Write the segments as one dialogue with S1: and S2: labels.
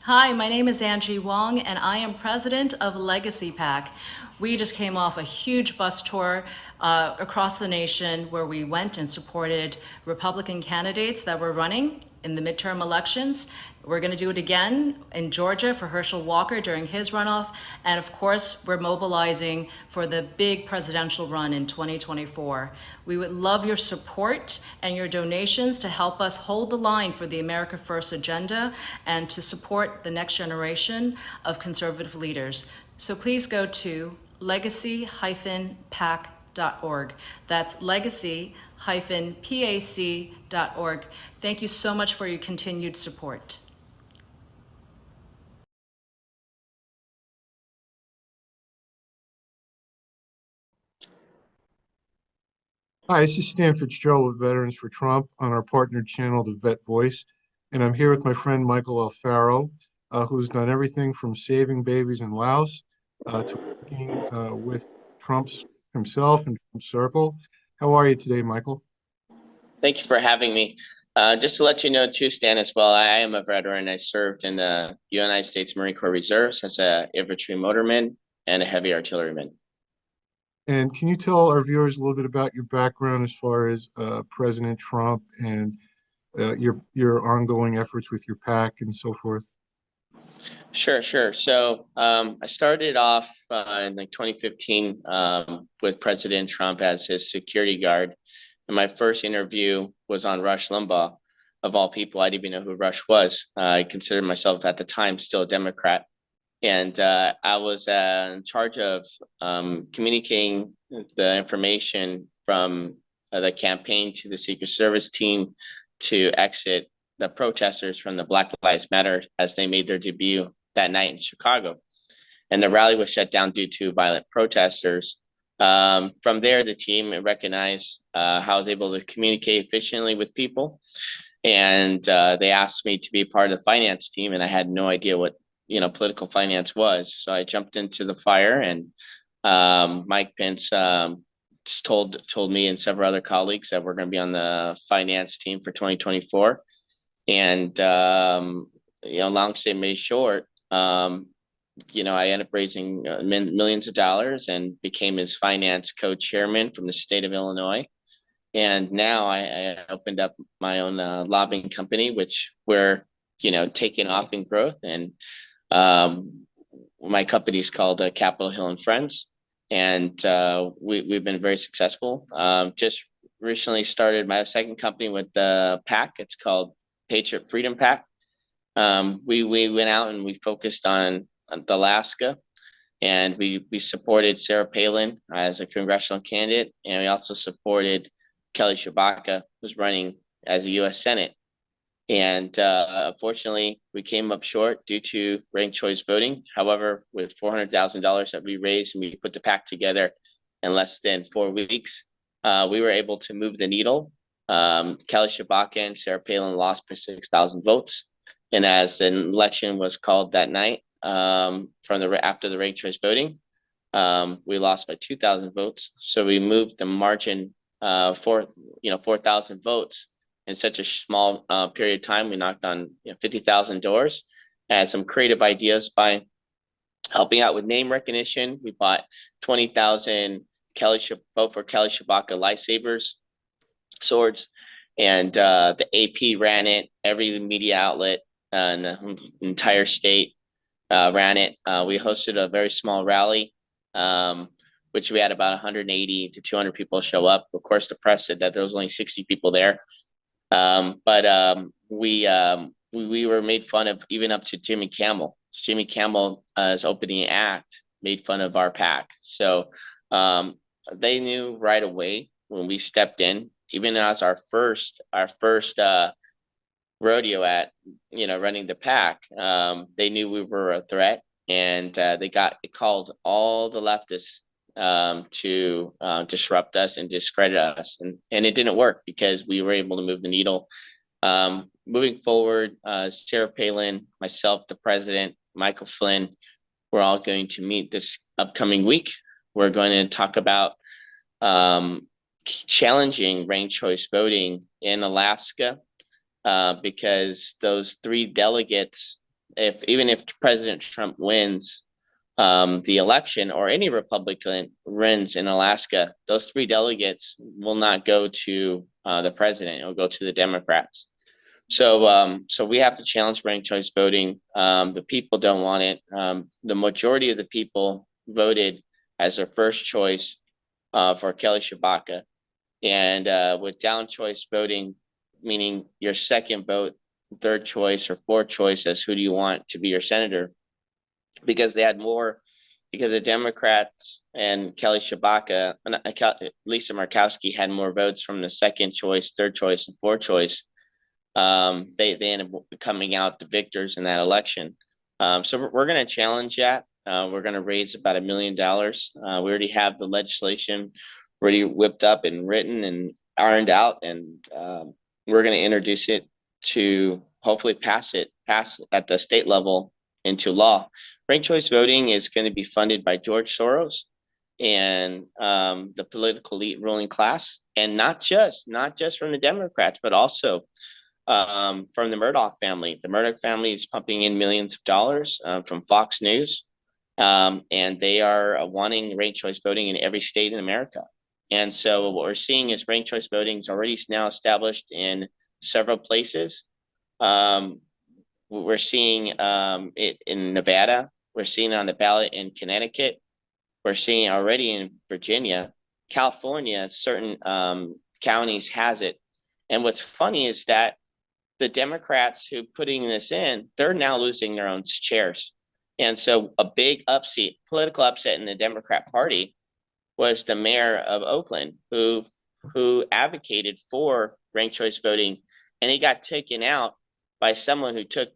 S1: Hi, my name is Angie Wong, and I am president of Legacy PAC. We just came off a huge bus tour across the nation where we went and supported Republican candidates that were running in the midterm elections. We're going to do it again in Georgia for Herschel Walker during his runoff. And of course, we're mobilizing for the big presidential run in 2024. We would love your support and your donations to help us hold the line for the America First agenda and to support the next generation of conservative leaders. So please go to legacy-pac.org. That's legacy-pac.org. Thank you so much for your continued support.
S2: Hi, this is Stan Fitzgerald with Veterans for Trump on our partner channel, The Vet Voice. And I'm here with my friend Michael Alfaro, who's done everything from saving babies in Laos to working with Trump's himself and Trump's Circle. How are you today, Michael?
S3: Thank you for having me. Just to let you know too, Stan, as well, I am a veteran. I served in the United States Marine Corps Reserves as a infantry motorman and a heavy artilleryman.
S2: And can you tell our viewers a little bit about your background as far as President Trump and your ongoing efforts with your PAC and so forth?
S3: Sure. So I started off in like 2015 with President Trump as his security guard. And my first interview was on Rush Limbaugh, of all people. I didn't even know who Rush was. I considered myself at the time still a Democrat. And I was in charge of communicating the information from the campaign to the Secret Service team to exit the protesters from the Black Lives Matter as they made their debut that night in Chicago. And the rally was shut down due to violent protesters. From there, the team recognized how I was able to communicate efficiently with people. And they asked me to be part of the finance team, and I had no idea what political finance was. So I jumped into the fire, and Mike Pence told me and several other colleagues that we're going to be on the finance team for 2024. And long story made short, I ended up raising millions of dollars and became his finance co-chairman from the state of Illinois. And now I opened up my own lobbying company, which we're taking off in growth. And my company is called Capitol Hill and Friends, and we've been very successful. Just recently started my second company with the PAC. It's called Patriot Freedom PAC. We went out and we focused on Alaska, and we supported Sarah Palin as a congressional candidate, and we also supported Kelly Tshibaka, who's running as a U.S. Senate. And unfortunately, we came up short due to ranked choice voting. However, with $400,000 that we raised and we put the PAC together in less than 4 weeks, we were able to move the needle. Kelly Tshibaka and Sarah Palin lost by 6,000 votes. And as the election was called that night, after the ranked choice voting, we lost by 2,000 votes. So we moved the margin 4,000 votes in such a small period of time. We knocked on 50,000 doors, had some creative ideas by helping out with name recognition. We bought 20,000 vote for Kelly Tshibaka lightsabers, swords, and the AP ran it. Every media outlet in the entire state ran it. We hosted a very small rally, which we had about 180 to 200 people show up. Of course, the press said that there was only 60 people there. But we were made fun of even up to Jimmy Kimmel. Jimmy Kimmel, as opening act, made fun of our PAC. So they knew right away when we stepped in, even as our first rodeo at running the PAC. They knew we were a threat, and they called all the leftists to disrupt us and discredit us, and it didn't work because we were able to move the needle. Moving forward, Sarah Palin, myself, the president, Michael Flynn, we're all going to meet this upcoming week. We're going to talk about challenging ranked choice voting in Alaska, because those 3 delegates even if President Trump wins the election, or any Republican wins in Alaska, those 3 delegates will not go to the president. It will go to the Democrats. So we have to challenge ranked choice voting. The people don't want it. The majority of the people voted as their first choice for Kelly Tshibaka. And with down choice voting, meaning your second vote, third choice, or fourth choice as who do you want to be your senator, because the Democrats and Kelly Tshibaka, Lisa Murkowski had more votes from the second choice, third choice, and fourth choice. They ended up coming out the victors in that election. So we're going to challenge that. We're going to raise about $1 million. We already have the legislation already whipped up and written and ironed out, and we're going to introduce it to hopefully pass at the state level into law. Ranked choice voting is going to be funded by George Soros and the political elite ruling class, and not just from the Democrats, but also from the Murdoch family. The Murdoch family is pumping in millions of dollars from Fox News, and they are wanting ranked choice voting in every state in America. And so what we're seeing is ranked choice voting is already now established in several places. We're seeing it in Nevada. We're seeing it on the ballot in Connecticut. We're seeing it already in Virginia. California, certain counties has it. And what's funny is that the Democrats who putting this in, they're now losing their own chairs. And so a big political upset in the Democrat Party was the mayor of Oakland, who advocated for ranked choice voting, and he got taken out by someone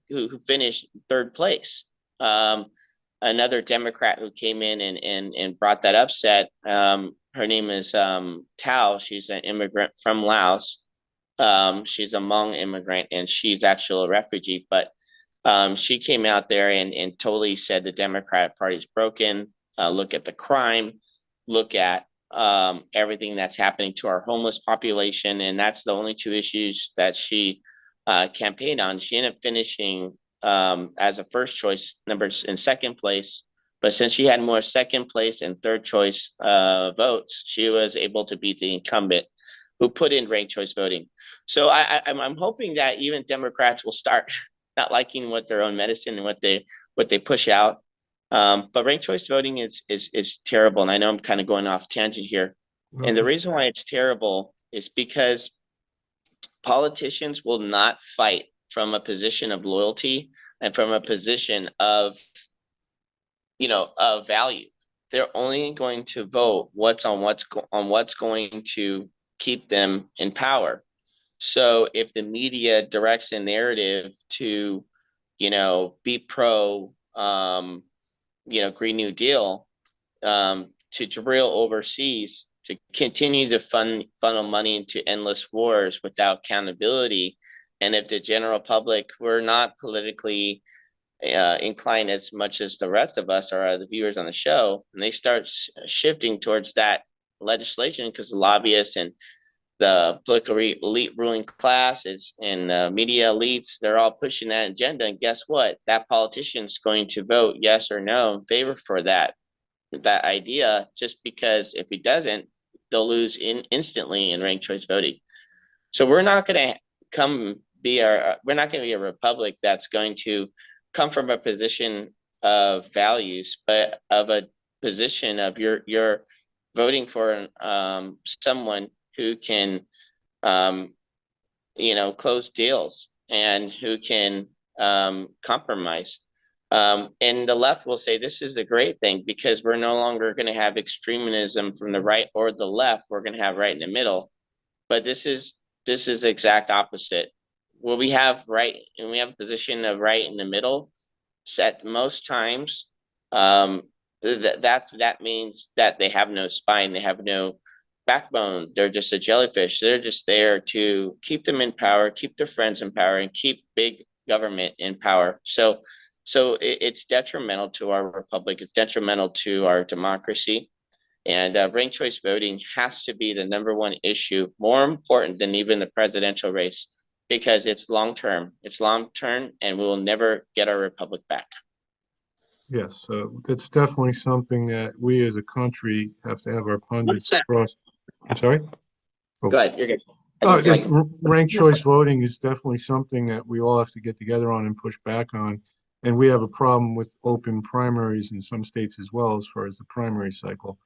S3: who finished third place. Another Democrat who came in and brought that upset. Her name is Tao. She's an immigrant from Laos. She's a Hmong immigrant, and she's actually a refugee, but she came out there and totally said the Democratic Party is broken. Look at the crime, look at everything that's happening to our homeless population, and that's the only 2 issues that she campaigned on. She ended up finishing as a first choice numbers in second place, but since she had more second place and third choice votes, she was able to beat the incumbent who put in ranked choice voting. So I'm hoping that even Democrats will start not liking what their own medicine and what they push out. But ranked choice voting is terrible, and I know I'm kind of going off tangent here. And the reason why it's terrible is because politicians will not fight from a position of loyalty and from a position of value. They're only going to vote what's going to keep them in power. So if the media directs a narrative to, be pro, Green New Deal, to drill overseas, to continue to funnel money into endless wars without accountability, and if the general public were not politically inclined as much as the rest of us or the viewers on the show, and they start shifting towards that legislation because the lobbyists and the political elite ruling classes and media elites, they're all pushing that agenda. And guess what? That politician's going to vote yes or no in favor for that idea, just because if he doesn't, they'll lose instantly in ranked choice voting. So we're not going to be a republic that's going to come from a position of values, but of a position of you're voting for someone who can close deals and who can compromise. And the left will say this is the great thing, because we're no longer going to have extremism from the right or the left. We're going to have right in the middle. But this is the exact opposite. Where we have right, and we have a position of right in the middle, at most times, that means that they have no spine, they have no backbone. They're just a jellyfish. They're just there to keep them in power, keep their friends in power, and keep big government in power. So it's detrimental to our republic. It's detrimental to our democracy. And ranked choice voting has to be the #1 issue, more important than even the presidential race. because it's long term. It's long term, and we will never get our republic back.
S2: Yes, that's definitely something that we as a country have to have our pundits across. I'm sorry? Oh.
S3: Go ahead, you're good.
S2: Ranked choice voting is definitely something that we all have to get together on and push back on. And we have a problem with open primaries in some states as well, as far as the primary cycle.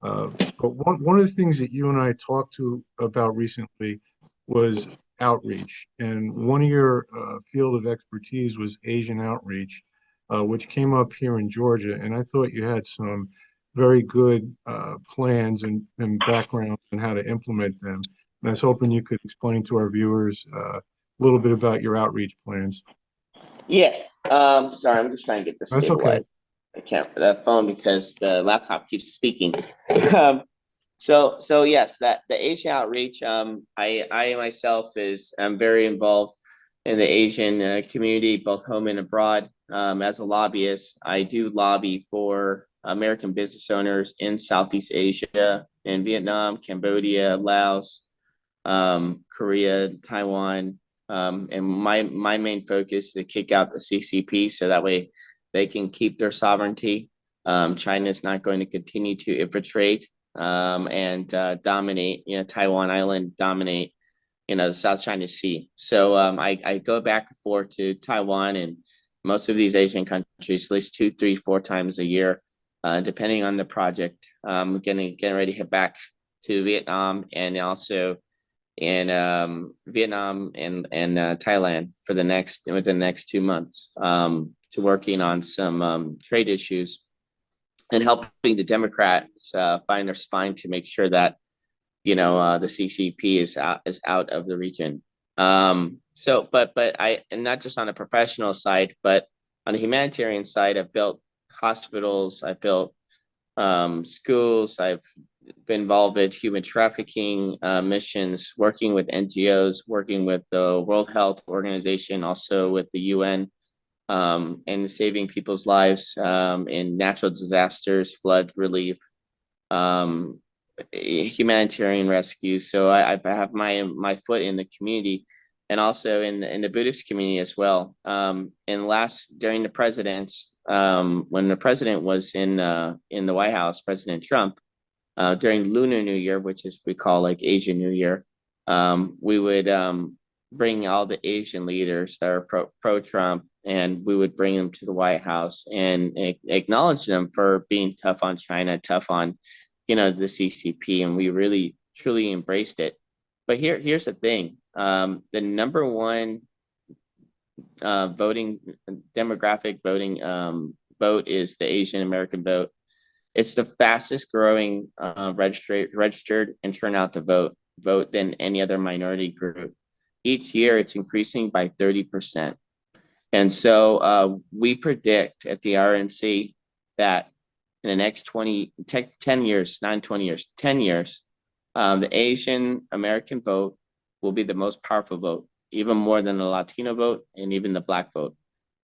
S2: But one of the things that you and I talked about recently was outreach. And one of your field of expertise was Asian outreach, which came up here in Georgia. And I thought you had some very good plans and background on how to implement them. And I was hoping you could explain to our viewers a little bit about your outreach plans.
S3: Yeah. Sorry, I'm just trying to get this
S2: That's okay.
S3: stabilized. I can't that phone because the laptop keeps speaking. Um, so yes, that the Asian outreach. I myself I'm very involved in the Asian community, both home and abroad. As a lobbyist, I do lobby for American business owners in Southeast Asia, in Vietnam, Cambodia, Laos, Korea, Taiwan, and my main focus is to kick out the CCP so that way they can keep their sovereignty. China is not going to continue to infiltrate and dominate, Taiwan Island, dominate, the South China Sea. So I go back and forth to Taiwan and most of these Asian countries at least 2, 3, 4 times a year, depending on the project. Getting ready to head back to Vietnam and also in Vietnam and Thailand for within the next 2 months, to working on some trade issues and helping the Democrats find their spine to make sure that the CCP is out of the region. But and not just on a professional side, but on the humanitarian side, I've built hospitals, I've built schools, I've been involved with human trafficking missions, working with NGOs, working with the World Health Organization, also with the UN, and saving people's lives in natural disasters, flood relief, um, humanitarian rescue. So I have my foot in the community and also in the Buddhist community as well. During the president's when the president was in the White House, President Trump, during Lunar New Year, which is we call like Asian New Year, we would bring all the Asian leaders that are pro-Trump, and we would bring them to the White House and acknowledge them for being tough on China, tough on, the CCP, and we really truly embraced it. But here's the thing: the number one demographic voting vote is the Asian American vote. It's the fastest growing registered and turnout to vote than any other minority group. Each year, it's increasing by 30%. And so we predict at the RNC that in the next 10 years, not 20 years, 10 years, the Asian American vote will be the most powerful vote, even more than the Latino vote and even the Black vote.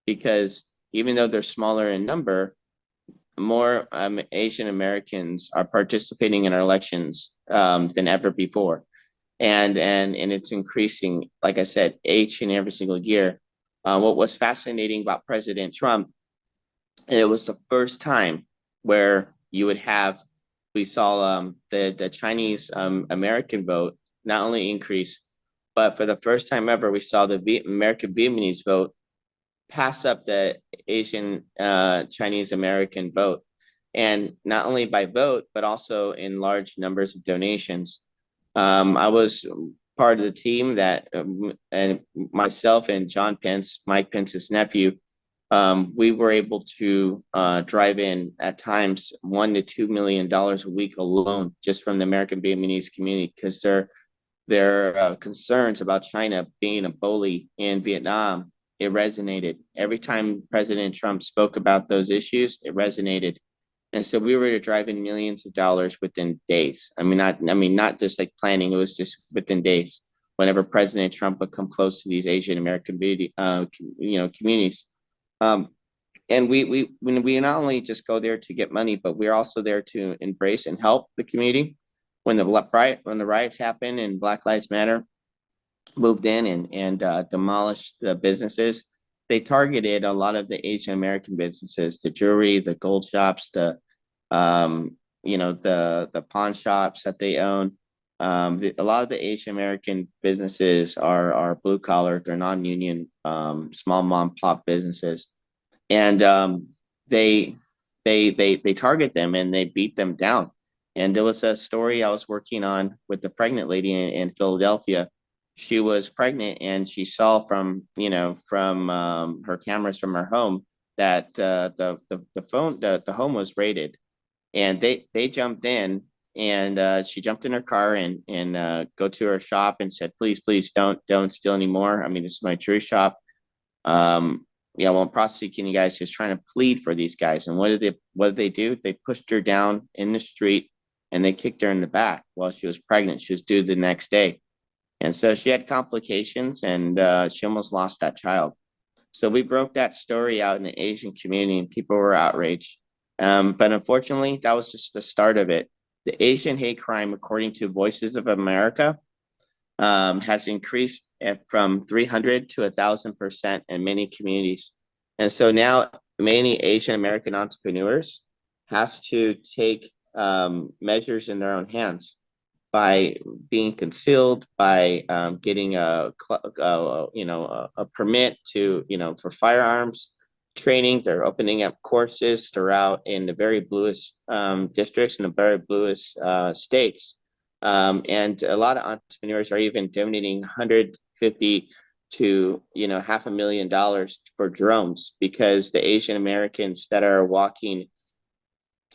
S3: Because even though they're smaller in number, more Asian Americans are participating in our elections than ever before. And it's increasing, like I said, each and every single year. What was fascinating about President Trump, and it was the first time where we saw the Chinese American vote not only increase, but for the first time ever, we saw the American Vietnamese vote pass up the Asian Chinese American vote. And not only by vote, but also in large numbers of donations. I was part of the team that, and myself and John Pence, Mike Pence's nephew, we were able to drive in at times $1 to $2 million a week alone just from the American Vietnamese community, because their concerns about China being a bully in Vietnam, it resonated. Every time President Trump spoke about those issues, it resonated. And so we were to drive in millions of dollars within days. Not just like planning, it was just within days. Whenever President Trump would come close to these Asian American communities. And we not only just go there to get money, but we're also there to embrace and help the community. When the riots happen and Black Lives Matter, moved in and demolished the businesses. They targeted a lot of the Asian American businesses, the jewelry, the gold shops, um, the pawn shops that they own. A lot of the Asian American businesses are blue collar, they're non-union, small mom pop businesses, and they they target them and they beat them down. And there was a story I was working on with the pregnant lady in Philadelphia. She was pregnant and she saw from from her cameras from her home that the home was raided, and they jumped in, and she jumped in her car and go to her shop and said, please don't steal anymore. I mean, this is my true shop. um, yeah, well, prosecuting you guys, just trying to plead for these guys. And what did they do? They pushed her down in the street and they kicked her in the back while she was pregnant. She was due the next day. And so she had complications, and she almost lost that child. So we broke that story out in the Asian community and people were outraged. But unfortunately, that was just the start of it. The Asian hate crime, according to Voices of America, has increased from 300 to 1,000% in many communities. And so now many Asian American entrepreneurs has to take measures in their own hands by being concealed, by getting a permit to, for firearms training. They're opening up courses throughout in the very bluest districts and the very bluest states. And a lot of entrepreneurs are even donating 150 to $500,000 for drones, because the Asian Americans that are walking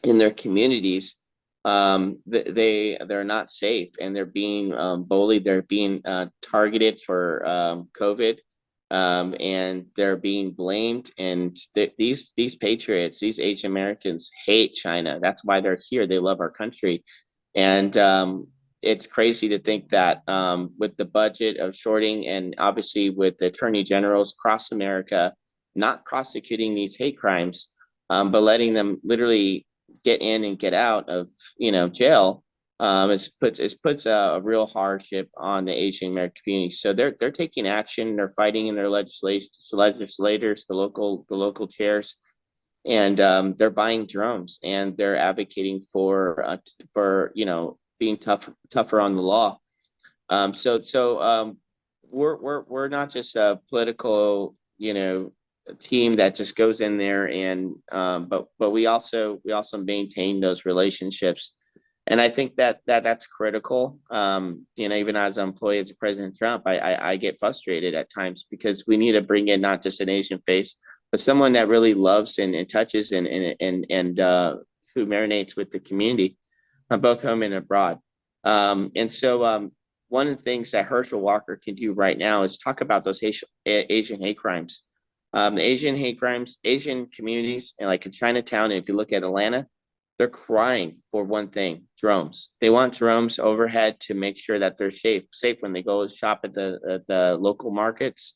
S3: in their communities, they're not safe, and they're being bullied, they're being targeted for COVID, and they're being blamed. And these patriots, these Asian Americans hate China. That's why they're here. They love our country. And it's crazy to think that with the budget of shorting, and obviously with the attorney generals across America not prosecuting these hate crimes, but letting them literally get in and get out of jail, it puts a real hardship on the Asian American community. So they're taking action. They're fighting in their legislators, the local chairs, and they're buying drones, and they're advocating for being tougher on the law. So we're not just a political team that just goes in there, and but we also maintain those relationships. And I think that's critical. Even as an employee of President Trump, I get frustrated at times, because we need to bring in not just an Asian face, but someone that really loves and touches and who marinates with the community, both home and abroad. And so one of the things that Herschel Walker can do right now is talk about those Asian hate crimes. The Asian hate crimes, Asian communities, and like in Chinatown, and if you look at Atlanta, they're crying for one thing: drones. They want drones overhead to make sure that they're safe when they go shop at the local markets.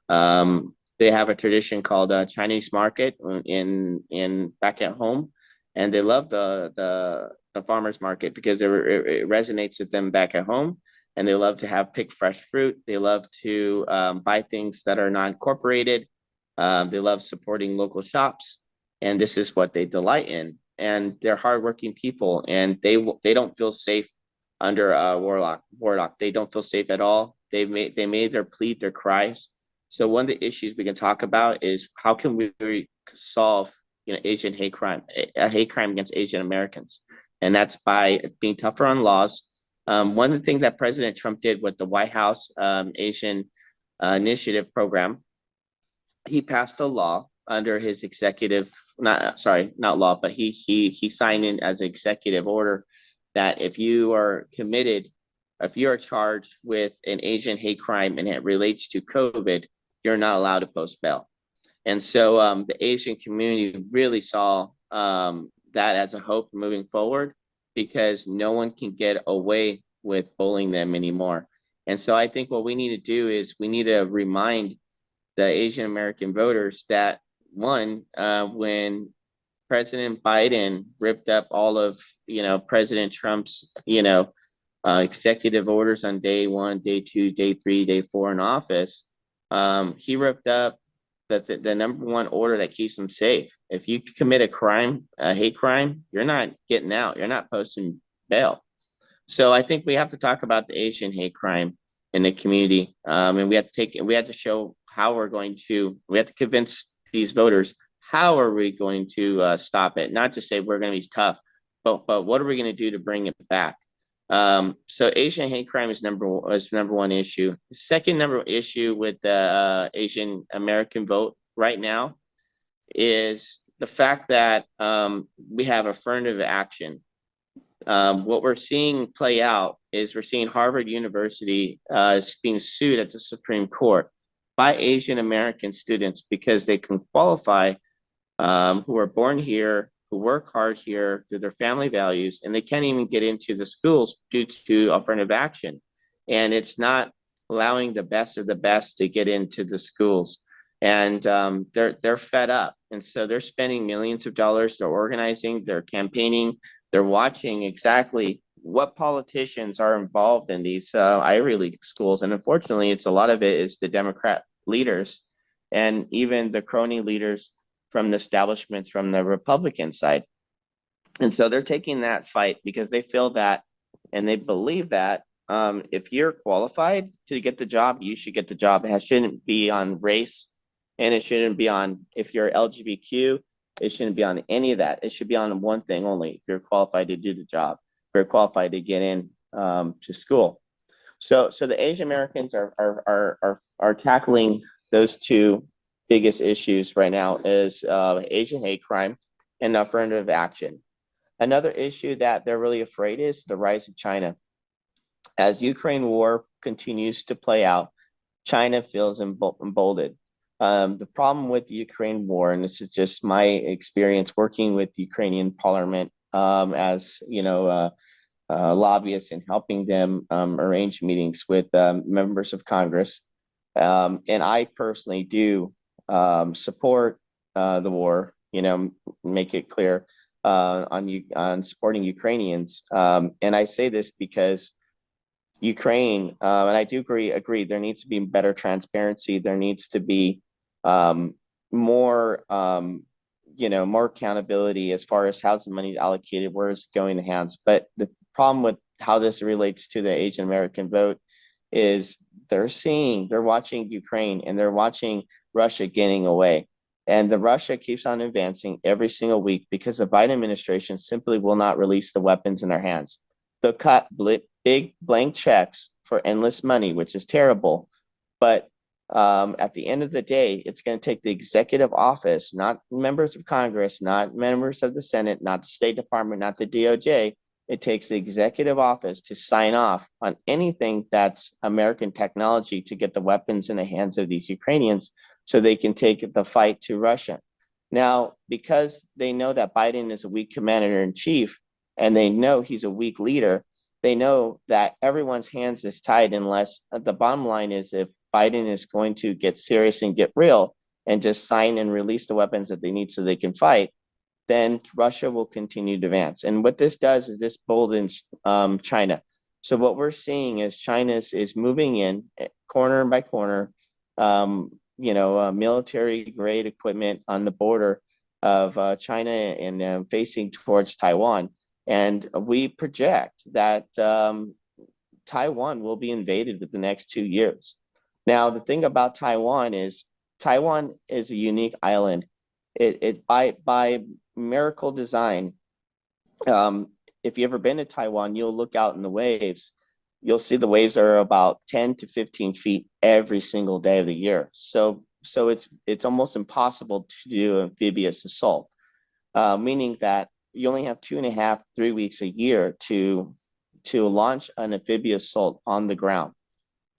S3: They have a tradition called Chinese market in back at home, and they love the farmers market because it resonates with them back at home. And they love to have pick fresh fruit. They love to buy things that are non-incorporated. They love supporting local shops, and this is what they delight in. And they're hardworking people, and they don't feel safe under Warlock. They don't feel safe at all. They made their plead, their cries. So one of the issues we can talk about is how can we solve Asian hate crime, a hate crime against Asian Americans, and that's by being tougher on laws. One of the things that President Trump did with the White House Asian Initiative program, he passed a law under his executive, not law, but he signed in as an executive order that if you are charged with an Asian hate crime and it relates to COVID, you're not allowed to post bail. And so the Asian community really saw that as a hope moving forward, because no one can get away with bullying them anymore. And so I think what we need to do is we need to remind the Asian American voters that, one, when President Biden ripped up all of President Trump's executive orders on day 1, day 2, day 3, day 4 in office, he ripped up the number one order that keeps them safe. If you commit a crime, a hate crime, you're not getting out. You're not posting bail. So I think we have to talk about the Asian hate crime in the community, and we have to show how we have to convince these voters how are we going to stop it, not just say we're going to be tough, but what are we going to do to bring it back. So Asian hate crime is number one issue. Second number issue with the Asian American vote right now is the fact that we have affirmative action. What we're seeing play out is we're seeing Harvard University is being sued at the Supreme Court by Asian American students because they can qualify, who are born here, who work hard here through their family values, and they can't even get into the schools due to affirmative action. And it's not allowing the best of the best to get into the schools. And they're fed up. And so they're spending millions of dollars, they're organizing, they're campaigning, they're watching exactly what politicians are involved in these Ivy League schools. And unfortunately, it's a lot of it is the Democrat leaders and even the crony leaders from the establishments from the Republican side. And so they're taking that fight because they feel that and they believe that if you're qualified to get the job, you should get the job. It shouldn't be on race, and it shouldn't be on if you're LGBTQ. It shouldn't be on any of that. It should be on one thing only: if you're qualified to do the job, if you're qualified to get in to school. So the Asian Americans are tackling those two biggest issues right now is Asian hate crime and affirmative action. Another issue that they're really afraid is the rise of China. As Ukraine war continues to play out, China feels emboldened. The problem with the Ukraine war, and this is just my experience working with the Ukrainian parliament as lobbyists and helping them arrange meetings with members of Congress. And I personally do support the war, make it clear on supporting Ukrainians. And I say this because Ukraine, and I do agree, there needs to be better transparency. There needs to be more, more accountability as far as how's the money allocated, where it's going to hands. But the problem with how this relates to the Asian American vote is they're watching Ukraine and they're watching Russia getting away. And the Russia keeps on advancing every single week because the Biden administration simply will not release the weapons in their hands. They'll cut big blank checks for endless money, which is terrible. But at the end of the day, it's going to take the executive office, not members of Congress, not members of the Senate, not the State Department, not the DOJ. It takes the executive office to sign off on anything that's American technology to get the weapons in the hands of these Ukrainians so they can take the fight to Russia. Now, because they know that Biden is a weak commander in chief and they know he's a weak leader, they know that everyone's hands is tied unless the bottom line is if Biden is going to get serious and get real and just sign and release the weapons that they need so they can fight, then Russia will continue to advance. And what this does is this boldens China. So what we're seeing is China is moving in corner by corner, military grade equipment on the border of China and facing towards Taiwan. And we project that Taiwan will be invaded within the next 2 years. Now, the thing about Taiwan is a unique island. It by miracle design. If you've ever been to Taiwan, you'll look out in the waves. You'll see the waves are about 10 to 15 feet every single day of the year. So it's almost impossible to do amphibious assault, meaning that you only have 2.5, 3 weeks a year to launch an amphibious assault on the ground.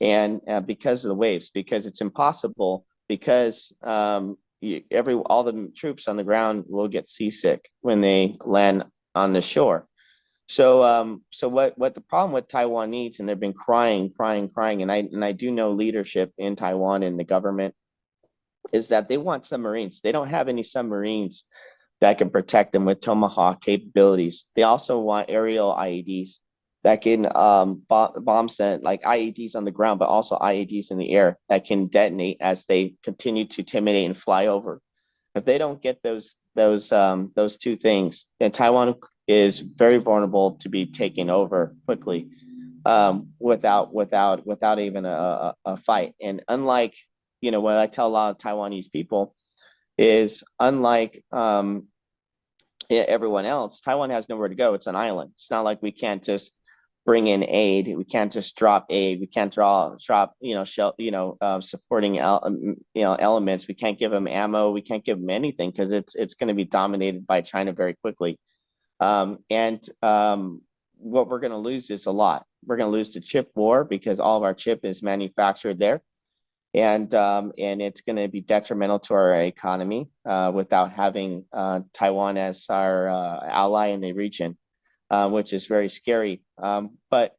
S3: And because of the waves, because it's impossible, because all the troops on the ground will get seasick when they land on the shore. So what the problem with Taiwan needs, and they've been crying, and I do know leadership in Taiwan and the government, is that they want submarines. They don't have any submarines that can protect them with Tomahawk capabilities. They also want aerial IEDs. that can bomb send like IEDs on the ground, but also IEDs in the air that can detonate as they continue to intimidate and fly over. If they don't get those two things, then Taiwan is very vulnerable to be taken over quickly, without even a fight. And unlike, what I tell a lot of Taiwanese people is, unlike everyone else, Taiwan has nowhere to go. It's an island. It's not like we can't just bring in aid. We can't just drop aid. We can't drop supporting elements. We can't give them ammo. We can't give them anything because it's going to be dominated by China very quickly. And what we're going to lose is a lot. We're going to lose the chip war because all of our chip is manufactured there, and it's going to be detrimental to our economy without having Taiwan as our ally in the region, which is very scary. But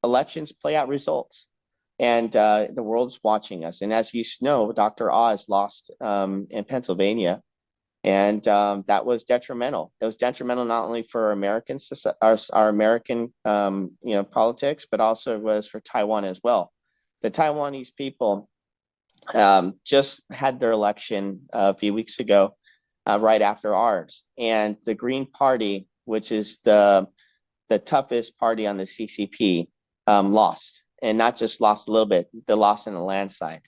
S3: elections play out results, and the world's watching us. And as you know, Dr. Oz lost in Pennsylvania, and that was detrimental. It was detrimental not only for Americans, our American politics, but also it was for Taiwan as well. The Taiwanese people just had their election a few weeks ago, right after ours, and the Green Party, which is the toughest party on the CCP, lost, and not just lost a little bit, they lost in a landslide.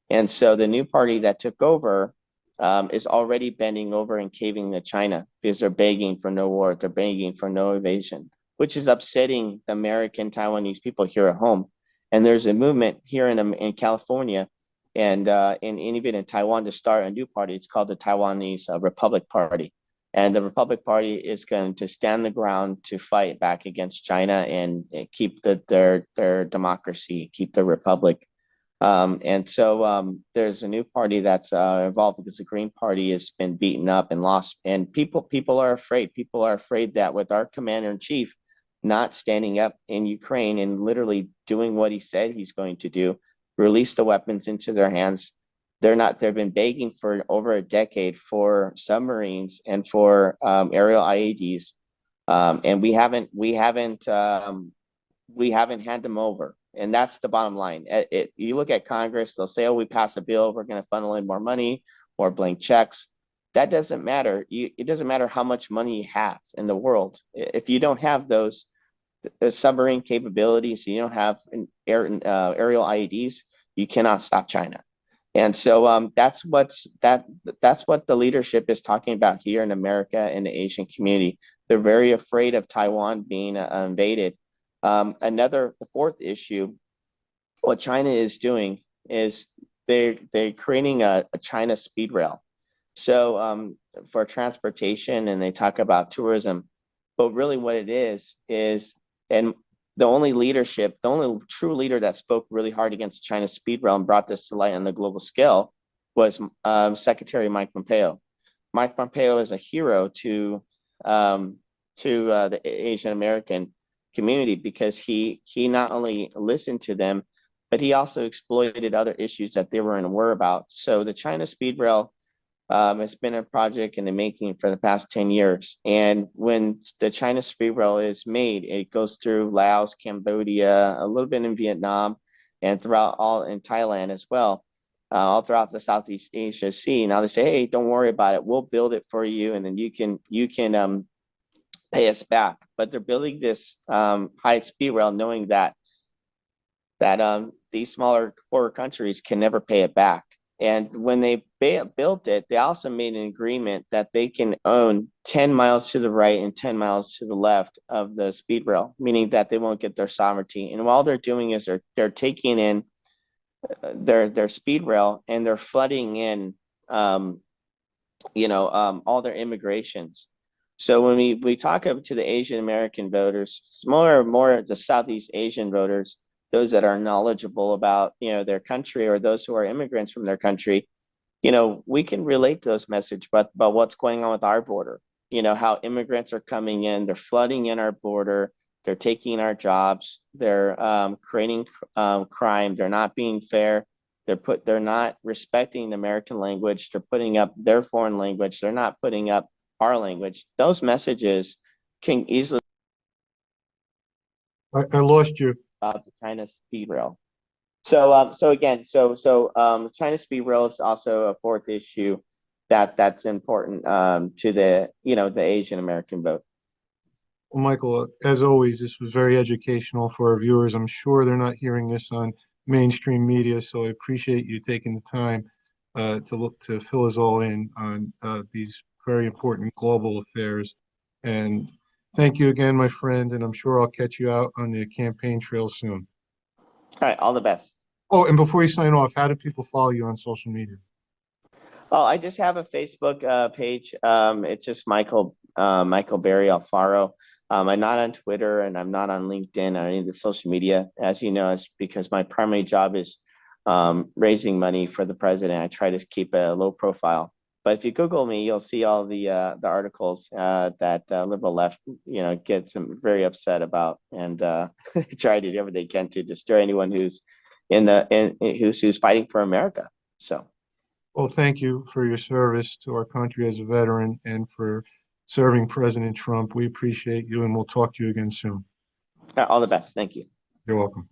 S3: And so the new party that took over is already bending over and caving to China because they're begging for no war, they're begging for no invasion, which is upsetting the American Taiwanese people here at home. And there's a movement here in California and even in Taiwan to start a new party. It's called the Taiwanese Republic Party. And the Republic Party is going to stand the ground to fight back against China and keep their democracy, keep the republic. And so there's a new party that's involved because the Green Party has been beaten up and lost. And people are afraid. People are afraid that with our commander in chief not standing up in Ukraine and literally doing what he said he's going to do, release the weapons into their hands. They've been begging for over a decade for submarines and for aerial IEDs. And we haven't handed them over. And that's the bottom line. You look at Congress, they'll say, oh, we passed a bill, we're going to funnel in more money or blank checks. That doesn't matter. It doesn't matter how much money you have in the world. If you don't have those submarine capabilities, you don't have aerial IEDs, you cannot stop China. And so that's what the leadership is talking about here in America and the Asian community. They're very afraid of Taiwan being invaded. The fourth issue, what China is doing is they're creating a China speed rail. So for transportation, and they talk about tourism, but really what it is, and the only true leader that spoke really hard against China's speed rail and brought this to light on the global scale was Secretary Mike Pompeo. Mike Pompeo is a hero to the Asian American community because he not only listened to them, but he also exploited other issues that they were unaware about. So the China speed rail has been a project in the making for the past 10 years. And when the China speed rail is made, it goes through Laos, Cambodia, a little bit in Vietnam, and throughout all in Thailand as well, all throughout the Southeast Asia Sea. Now they say, hey, don't worry about it. We'll build it for you, and then you can pay us back. But they're building this high speed rail knowing that these smaller, poorer countries can never pay it back. And when they built it, they also made an agreement that they can own 10 miles to the right and 10 miles to the left of the speed rail, meaning that they won't get their sovereignty. And all they're doing is they're taking in their speed rail and they're flooding in, all their immigrations. So when we talk up to the Asian American voters, more the Southeast Asian voters, those that are knowledgeable about their country, or those who are immigrants from their country, we can relate to those messages about what's going on with our border. How immigrants are coming in, they're flooding in our border, they're taking our jobs, they're creating crime, they're not being fair, they're not respecting the American language, they're putting up their foreign language, they're not putting up our language. Those messages can easily
S2: I lost you.
S3: The China speed rail. China speed rail is also a fourth issue that's important to the Asian American vote.
S2: Well, Michael, as always, this was very educational for our viewers. I'm sure they're not hearing this on mainstream media, so I appreciate you taking the time to fill us all in on these very important global affairs. And thank you again, my friend, and I'm sure I'll catch you out on the campaign trail soon.
S3: All right, all the best.
S2: Oh, and before you sign off, how do people follow you on social media?
S3: Oh, I just have a Facebook page. It's just Michael Berry Alfaro. I'm not on Twitter and I'm not on LinkedIn or any of the social media. As you know, it's because my primary job is raising money for the president. I try to keep a low profile. But if you Google me, you'll see all the articles that liberal left, gets very upset about, and try to do everything they can to destroy anyone who's who's fighting for America. So.
S2: Well, thank you for your service to our country as a veteran and for serving President Trump. We appreciate you, and we'll talk to you again soon.
S3: All the best. Thank you.
S2: You're welcome.